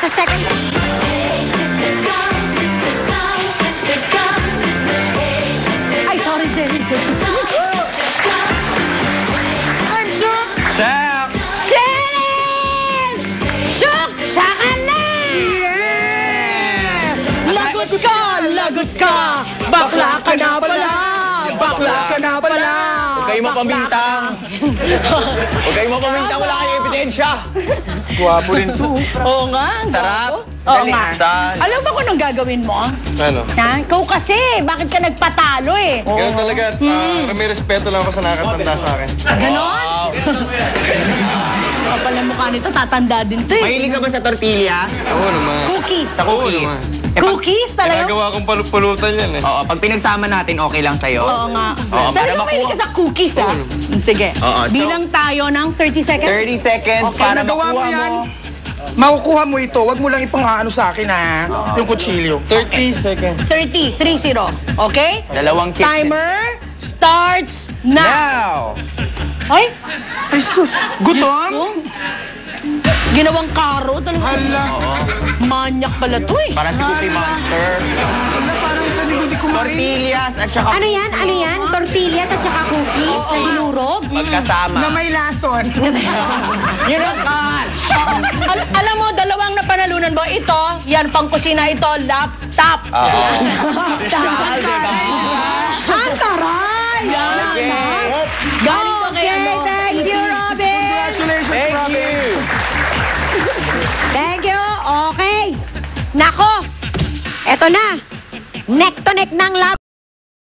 Nasa second. Ay, sorry, Jenny. I'm Shook. Shaq! Cheryl! Shook! Saka na! Yes! Lagot ka! Lagot ka! Bakla ka na pala! Bakla ka na pala! Huwag kayo mapamintang! Huwag kayo mapamintang! Wala kayong ebidensya! Guwapo rin to. Oo nga. ang Sarap. gwapo. Oo nga. Saan? Alam mo kung anong gagawin mo? Ano? Ha? Ikaw kasi, bakit ka nagpatalo eh? Ganun talaga. May respeto lang ako sa nakakatanda sa akin. Ganon? Kapal ang mukha nito, tatanda din to eh. Mahilig ka ba sa tortillas? Oo naman. Cookies. Sa cookies? naman. Cookies talaga? Ginagawa kong pulutan yan eh. Oo, pag pinagsama natin, okay lang sa'yo. Oo nga. Oo, para Talaga mahilig ka makuha. sa cookies ah. Sige. Oo, so- Bilang tayo ng 30 seconds. 30 seconds Okay, para nagawa mo makuha yan. mo. Makukuha mo ito. Wag mo lang ipang-ano sa akin, ha? Yung kutsilyo. 30 seconds. 30. Okay? Dalawang kitchen. Timer starts now. Now! Ay, Ay, sus! Gutom? oh. Ginawang karo. Hala. Manyak pala to eh. Para si Cookie Monster. Hala, parang sa likod di kumain. Tortillas at saka Ano yan? Ano yan? Tortillas at saka cookies na dinurog? magkasama. Na may lason. Yun ang catch! Alam mo, dalawang napanalunan mo. Ito, yan, pang kusina ito, laptop. Social, diba? Ang taray! Yan. Okay. Galing ka kay ano. Thank you, Robin! Congratulations, Thank Robin. you! Thank you! Okay! Nako! Eto na! Neck to neck ng lab.